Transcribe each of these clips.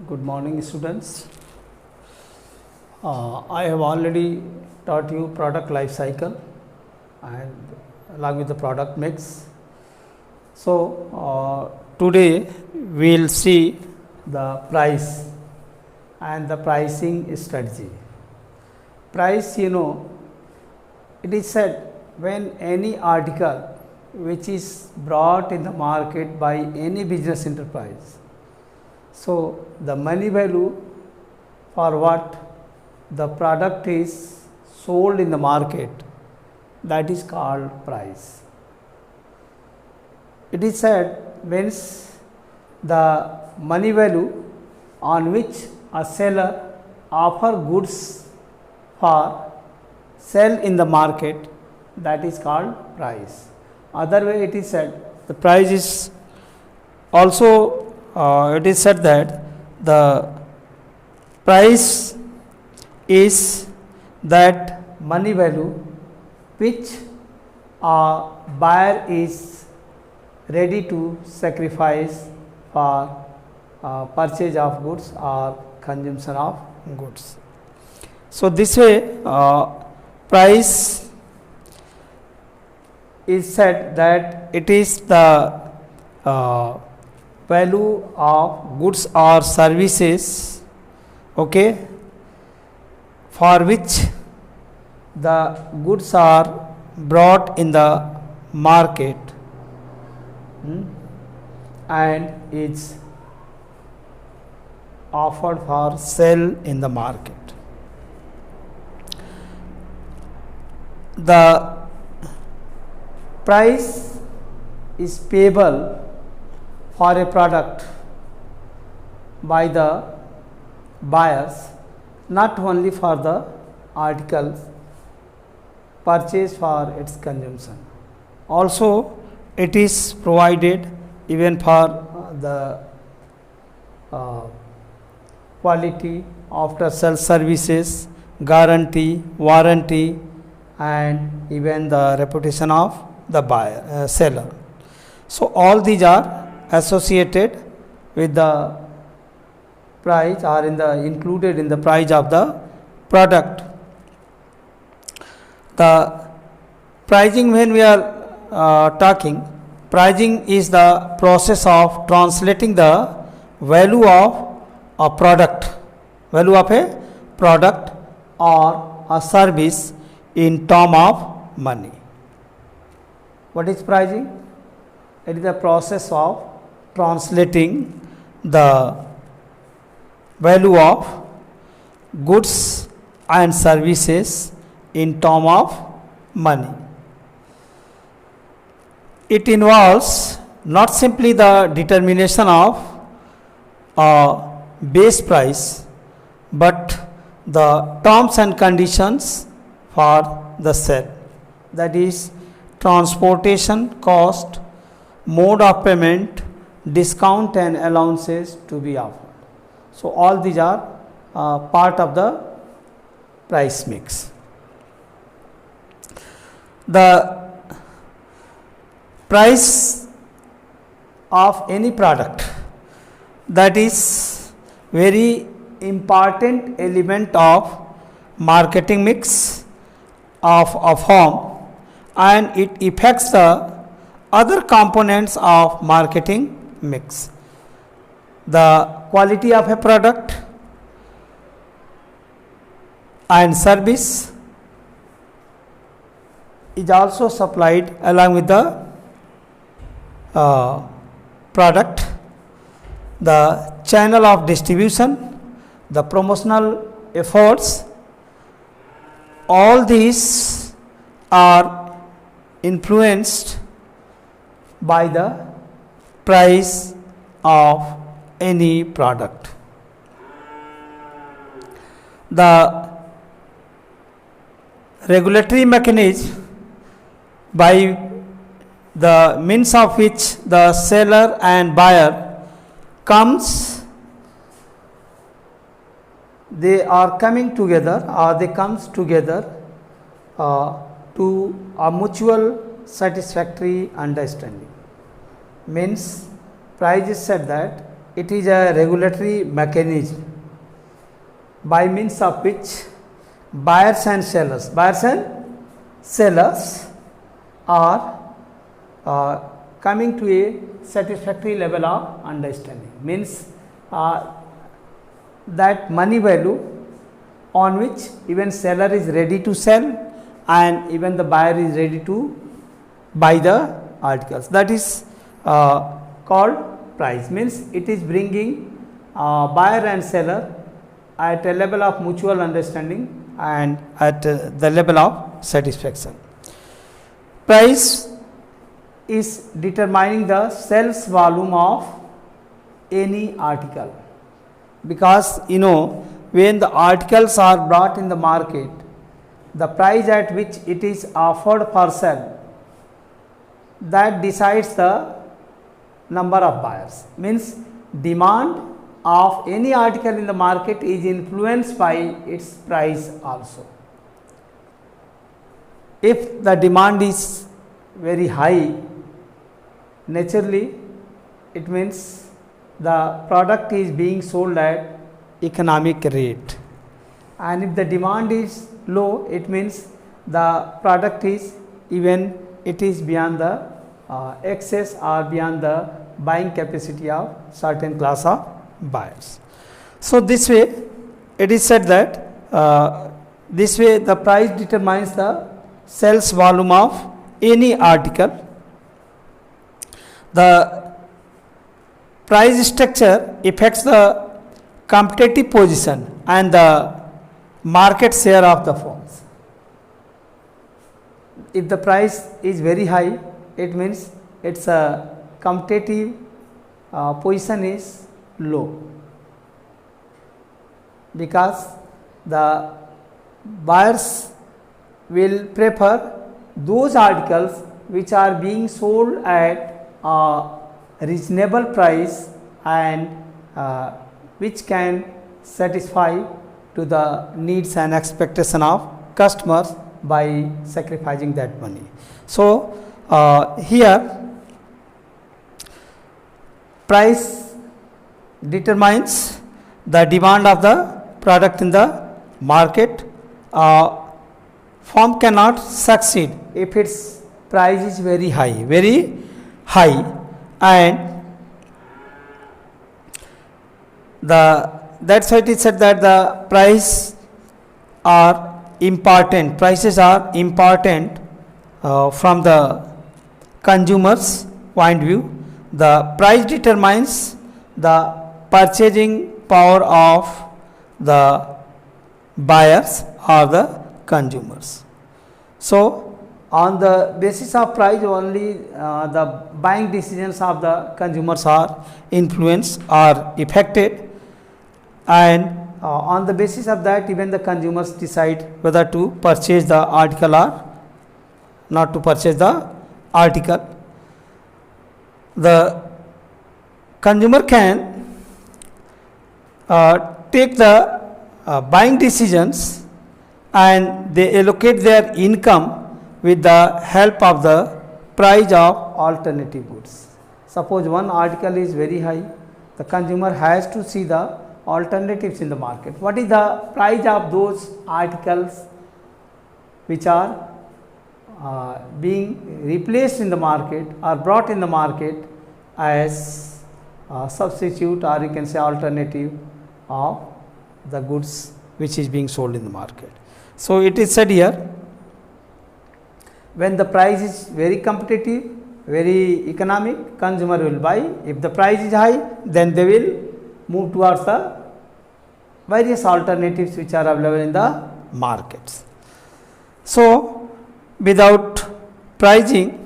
Good morning, students. I have already taught you product life cycle and along with the product mix. So, today we will see the price and the pricing strategy. Price, it is said when any article which is brought in the market by any business enterprise. So, the money value for what the product is sold in the market, that is called price. It is said means the money value on which a seller offer goods for sell in the market, that is called price. Other way it is said the price is also it is said that the price is that money value which a buyer is ready to sacrifice for purchase of goods or consumption of goods. So, this way price is said that it is the value of goods or services, okay, for which the goods are brought in the market and is offered for sale in the market. The price is payable for a product by the buyers, not only for the articles purchased for its consumption. Also, it is provided even for the quality, after sale services, guarantee, warranty, and even the reputation of the buyer, seller. So, all these are associated with the price or included in the price of the product. The pricing, when we are talking, pricing is the process of translating the value of a product, or a service in term of money. What is pricing? It is the process of translating the value of goods and services in term of money. It involves not simply the determination of a base price, but the terms and conditions for the sale, that is transportation cost, mode of payment, discount and allowances to be offered. So, all these are part of the price mix. The price of any product, that is very important element of marketing mix of a firm, and it affects the other components of marketing mix. The quality of a product and service is also supplied along with the product, the channel of distribution, the promotional efforts, all these are influenced by the price of any product. The regulatory mechanism by the means of which the seller and buyer they are coming together, or they comes together to a mutual satisfactory understanding. Means price is said that it is a regulatory mechanism by means of which buyers and sellers are coming to a satisfactory level of understanding. Means that money value on which even seller is ready to sell and even the buyer is ready to buy the articles, that is called price. Means it is bringing buyer and seller at a level of mutual understanding and at the level of satisfaction. Price is determining the sales volume of any article, because when the articles are brought in the market, the price at which it is offered for sale, that decides the number of buyers. Means demand of any article in the market is influenced by its price also. If the demand is very high, naturally it means the product is being sold at economic rate, and if the demand is low, it means the product is beyond the excess or beyond the buying capacity of certain class of buyers. So this way it is said that this way the price determines the sales volume of any article. The price structure affects the competitive position and the market share of the firms. If the price is very high, it means its competitive position is low, because the buyers will prefer those articles which are being sold at a reasonable price and which can satisfy to the needs and expectation of customers by sacrificing that money. So here price determines the demand of the product in the market. Firm cannot succeed if its price is very high, and that's why it is said that the prices are important from the consumer's point of view. The price determines the purchasing power of the buyers or the consumers. So on the basis of price only the buying decisions of the consumers are influenced or affected, and on the basis of that even the consumers decide whether to purchase the article or not to purchase the article. The consumer can take the buying decisions and they allocate their income with the help of the price of alternative goods. Suppose one article is very high, the consumer has to see the alternatives in the market. What is the price of those articles which are being replaced in the market or brought in the market as substitute, or you can say alternative of the goods which is being sold in the market. So it is said here, when the price is very competitive, very economic, consumer will buy. If the price is high, then they will move towards the various alternatives which are available in the markets. So without pricing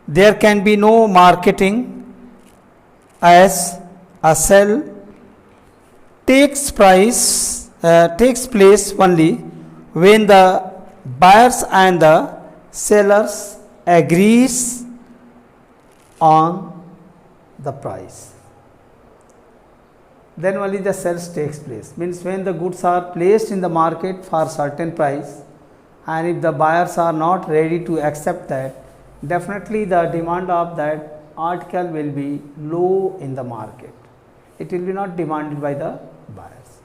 there can be no marketing, as a sale takes place only when the buyers and the sellers agrees on the price. Then only the sales takes place. Means when the goods are placed in the market for certain price, and if the buyers are not ready to accept that, definitely the demand of that article will be low in the market. it will be not demanded by the buyers.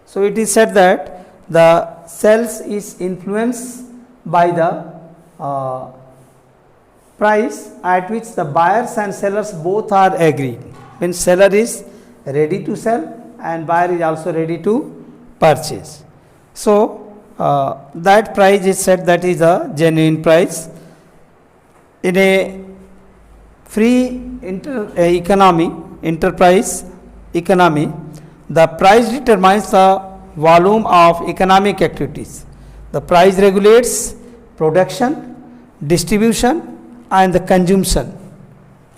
So, it is said that the sales is influenced by the price at which the buyers and sellers both are agreed. When seller is ready to sell and buyer is also ready to purchase. So, that price is said that is a genuine price. In a free enterprise economy, the price determines the volume of economic activities. The price regulates production, distribution and the consumption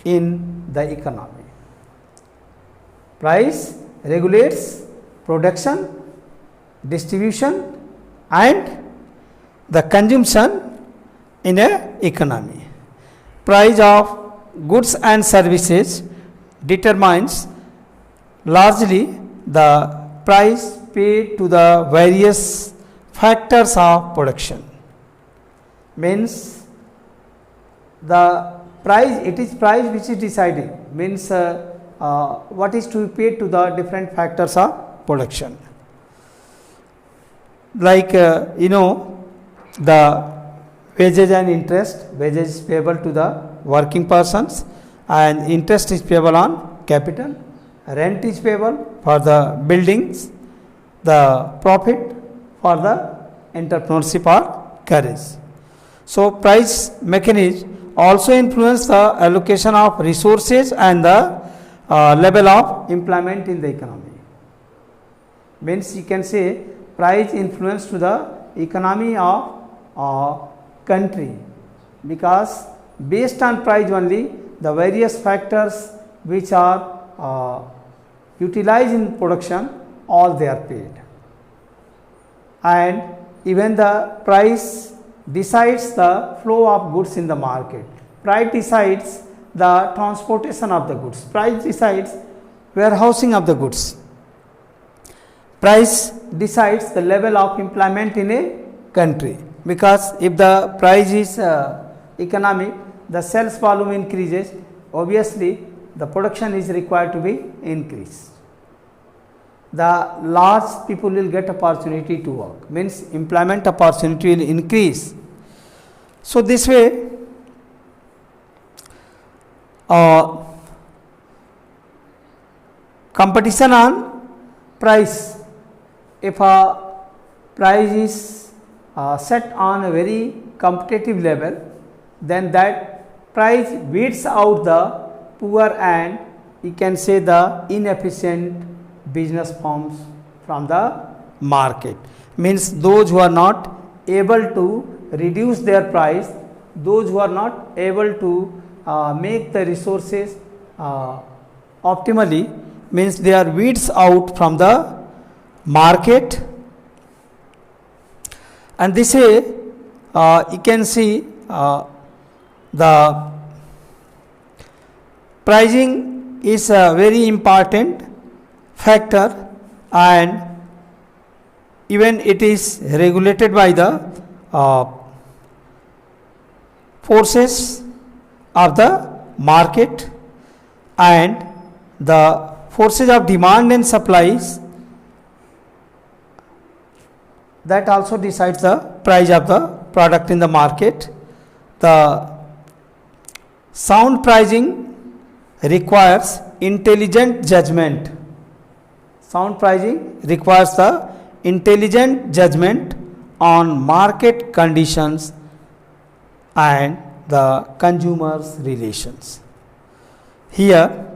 in the economy. Price regulates production, distribution and the consumption in a economy. Price of goods and services determines largely the price paid to the various factors of production. Means the price, it is price which is deciding, means what is to be paid to the different factors of production. Like the wages and interest, wages is payable to the working persons and interest is payable on capital, rent is payable for the buildings, the profit for the entrepreneurship or courage. So, price mechanism also influence the allocation of resources and the level of employment in the economy. Means you can say price influence to the economy of country, because based on price only the various factors which are utilized in production, all they are paid, and even the price decides the flow of goods in the market. Price decides the transportation of the goods. Price decides warehousing of the goods. Price decides the level of employment in a country, because if the price is economic, the sales volume increases, obviously the production is required to be increased. The large people will get opportunity to work, means employment opportunity will increase. So, this way competition on price, if a price is set on a very competitive level, then that price weeds out the poor and you can say the inefficient business firms from the market. Means those who are not able to reduce their price, those who are not able to make the resources optimally, means they are weeds out from the market. And this way you can see the pricing is a very important factor, and even it is regulated by the forces of the market, and the forces of demand and supplies that also decides the price of the product in the market. The sound pricing requires intelligent judgment. Sound pricing requires the intelligent judgment on market conditions and the consumers' relations. Here,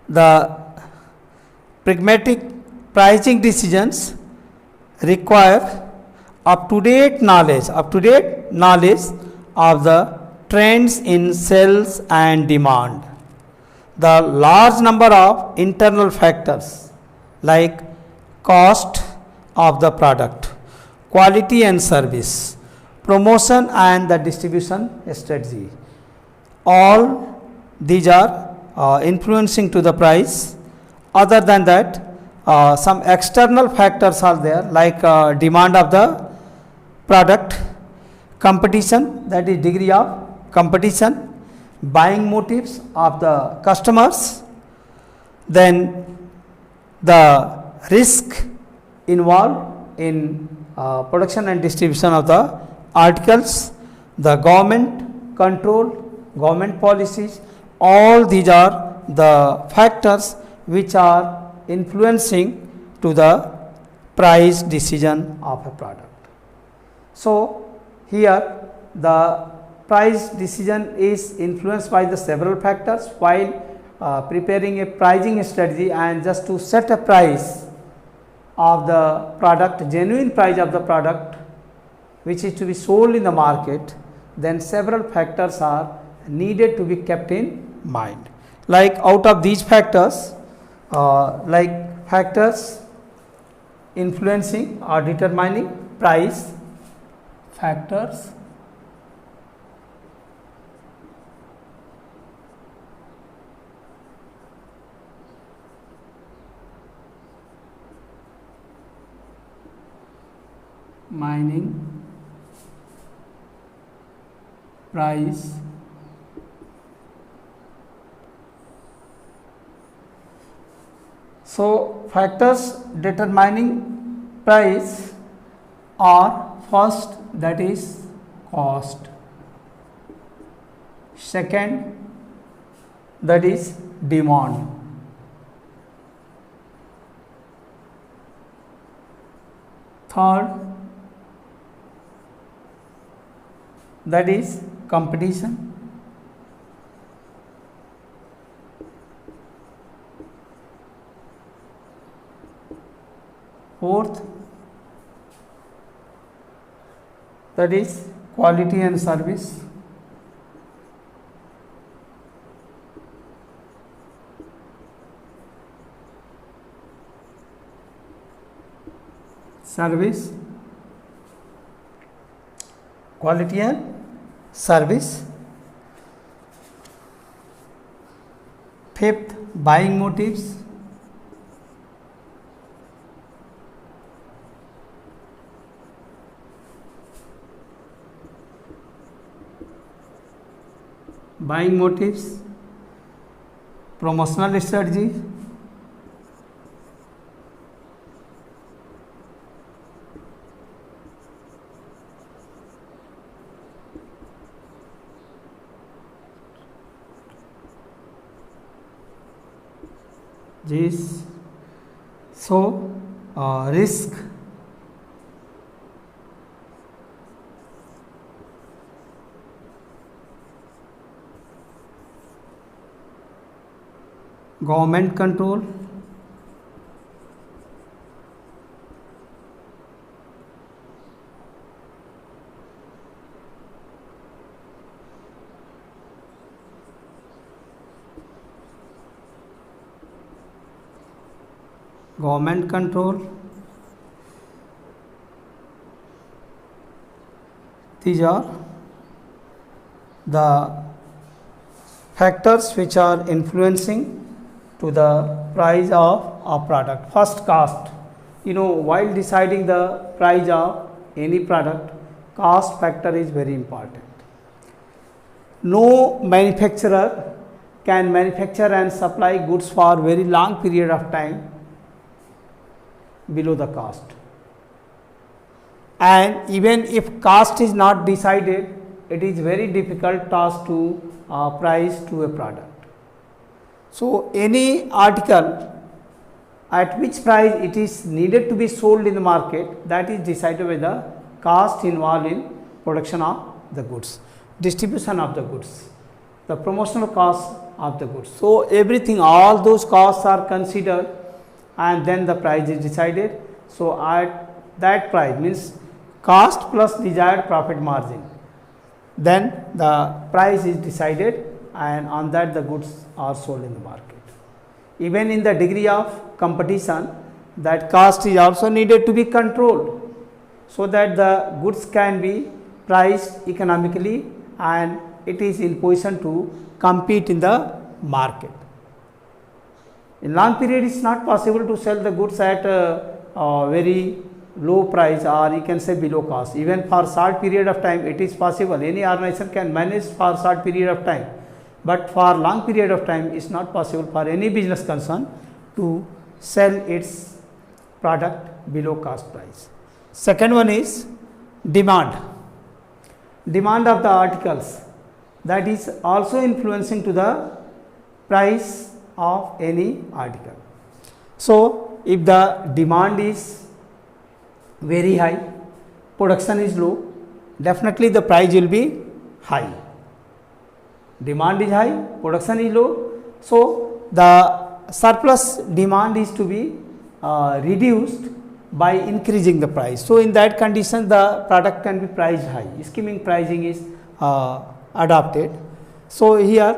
the pragmatic pricing decisions require up-to-date knowledge of the trends in sales and demand. The large number of internal factors like cost of the product, quality and service, promotion and the distribution strategy, all these are influencing to the price. Other than that, some external factors are there, like demand of the product, competition, that is degree of competition, buying motives of the customers, then the risk involved in production and distribution of the articles, the government control, government policies, all these are the factors which are influencing to the price decision of a product. So, here the price decision is influenced by the several factors while preparing a pricing strategy, and just to set a price of the product, genuine price of the product which is to be sold in the market, then several factors are needed to be kept in mind. Like out of these factors, like factors influencing or determining price, factors mining price, so factors determining price are: first, that is cost; second, that is demand; third, that is competition; fourth, that is quality and service; service, quality and service. Fifth, buying motives; buying motives, promotional strategy, this. So, risk, government control, government control, these are the factors which are influencing to the price of a product. First, cost. While deciding the price of any product, cost factor is very important. No manufacturer can manufacture and supply goods for very long period of time below the cost, and even if cost is not decided, it is very difficult task to price to a product. So, any article at which price it is needed to be sold in the market, that is decided by the cost involved in production of the goods, distribution of the goods, the promotional cost of the goods. So, everything, all those costs are considered, and then the price is decided. So, at that price, means cost plus desired profit margin, then the price is decided, and on that the goods are sold in the market. Even in the degree of competition, that cost is also needed to be controlled, so that the goods can be priced economically and it is in position to compete in the market. In long period, it is not possible to sell the goods at a very low price, or you can say below cost. Even for short period of time, it is possible. Any organization can manage for short period of time, but for long period of time it is not possible for any business concern to sell its product below cost price. Second one is demand of the articles, that is also influencing to the price of any article. So, if the demand is very high, production is low, definitely the price will be high. Demand is high, production is low, so the surplus demand is to be reduced by increasing the price. So, in that condition the product can be priced high, skimming pricing is adopted. So, here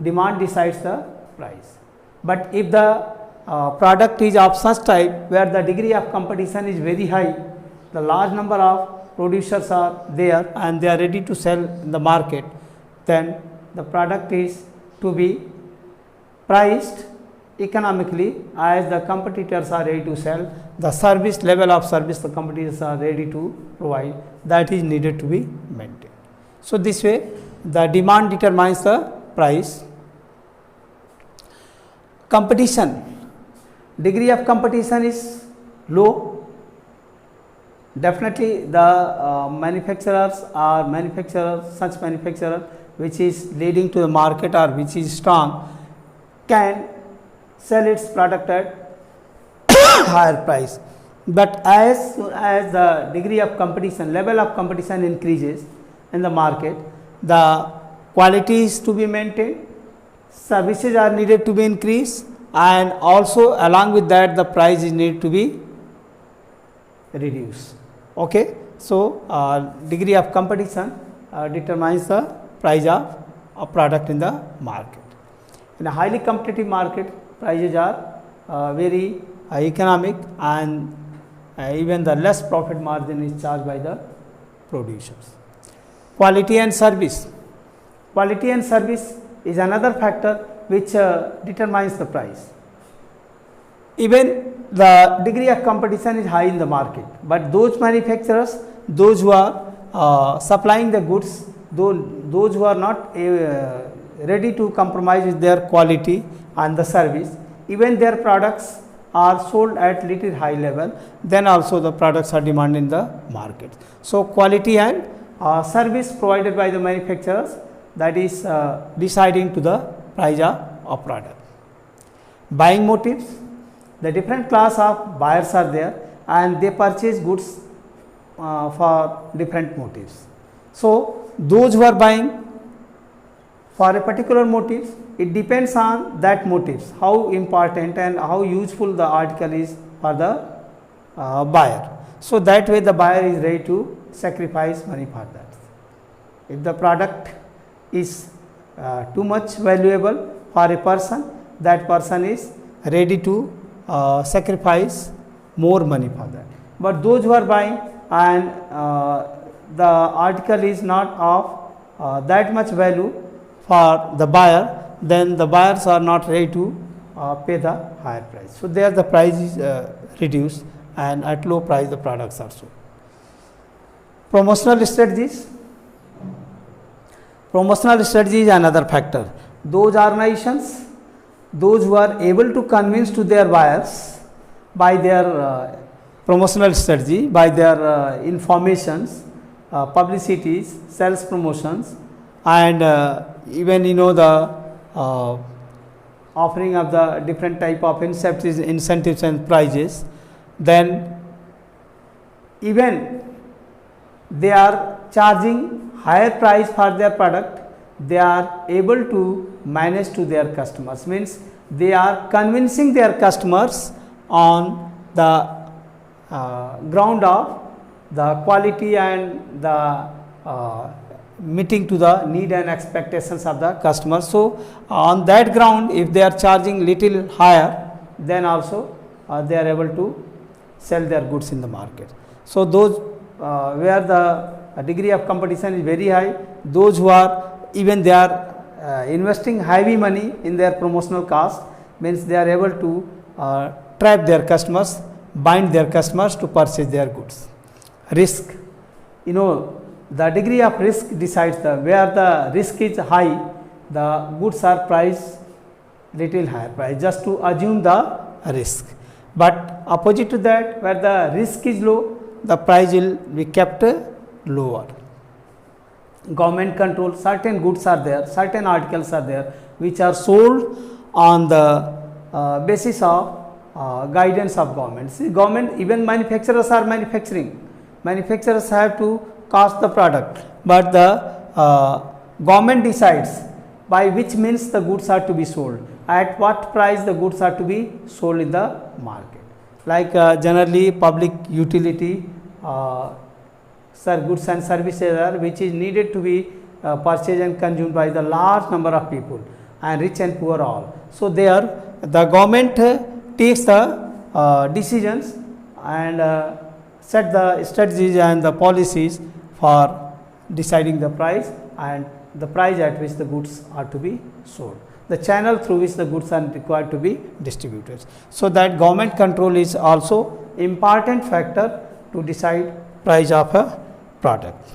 demand decides the price, but if the product is of such type where the degree of competition is very high, the large number of producers are there and they are ready to sell in the market, then the product is to be priced economically as the competitors are ready to sell. The service level of service the competitors are ready to provide, that is needed to be maintained. So, this way the demand determines the price. Competition, degree of competition is low, definitely the such manufacturer which is leading to the market or which is strong can sell its product at higher price. But as soon as the degree of competition, level of competition increases in the market, the quality is to be maintained, services are needed to be increased, and also along with that the price is needed to be reduced. Okay. So, degree of competition determines the price of a product in the market. In a highly competitive market, prices are very economic, and even the less profit margin is charged by the producers. Quality and service. Quality and service is another factor which determines the price. Even the degree of competition is high in the market, but those manufacturers, those who are supplying the goods, those who are not ready to compromise with their quality and the service, even their products are sold at little high level, then also the products are demanded in the market. So, quality and service provided by the manufacturers, that is deciding to the price of a product. Buying motives, the different class of buyers are there and they purchase goods for different motives. So, those who are buying for a particular motive, it depends on that motives, how important and how useful the article is for the buyer. So, that way the buyer is ready to sacrifice money for that. If the product is too much valuable for a person, that person is ready to sacrifice more money for that. But those who are buying and the article is not of that much value for the buyer, then the buyers are not ready to pay the higher price. So, there the price is reduced and at low price the products are sold. Promotional strategies. Promotional strategy is another factor. Those organizations, those who are able to convince to their buyers by their promotional strategy, by their informations, publicities, sales promotions, and even the offering of the different type of incentives and prizes, then even they are charging higher price for their product, they are able to manage to their customers, means they are convincing their customers on the ground of the quality and the meeting to the need and expectations of the customer. So, on that ground if they are charging little higher, then also they are able to sell their goods in the market. So, those where the degree of competition is very high, those who are even they are investing heavy money in their promotional cost, means they are able to trap their customers, bind their customers to purchase their goods. Risk, the degree of risk decides where the risk is high, the goods are priced little higher price, just to assume the risk. But opposite to that, where the risk is low, the price will be kept lower. Government control, certain goods are there, certain articles are there which are sold on the basis of guidance of government. See, government, even manufacturers are manufacturing, manufacturers have to cost the product, but the government decides by which means the goods are to be sold, at what price the goods are to be sold in the market. Like generally public utility goods and services are which is needed to be purchased and consumed by the large number of people, and rich and poor all. So, there the government takes the decisions and set the strategies and the policies for deciding the price and the price at which the goods are to be sold, the channel through which the goods are required to be distributed. So, that government control is also important factor to decide price of a product.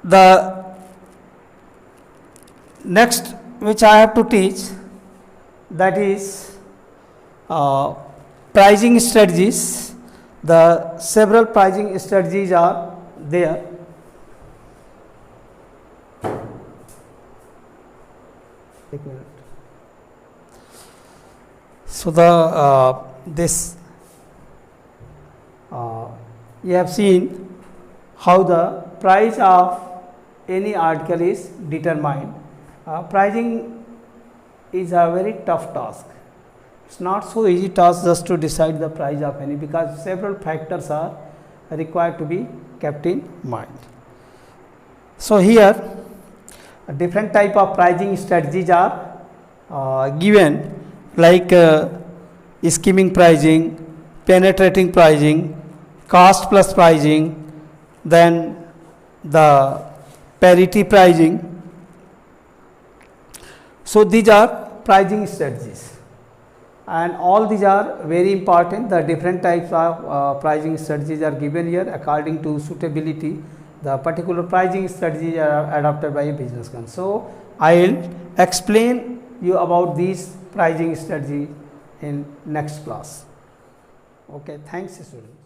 The next which I have to teach, that is pricing strategies. The several pricing strategies are there. So, the this you have seen how the price of any article is determined. Pricing is a very tough task. It is not so easy task just to decide the price of any, because several factors are required to be kept in mind. So, here different type of pricing strategies are given, like skimming pricing, penetrating pricing, cost plus pricing, then the parity pricing. So, these are pricing strategies, and all these are very important. The different types of pricing strategies are given here according to suitability. The particular pricing strategies are adopted by a businessman. So, I will explain you about these pricing strategy in next class. Okay, thanks students.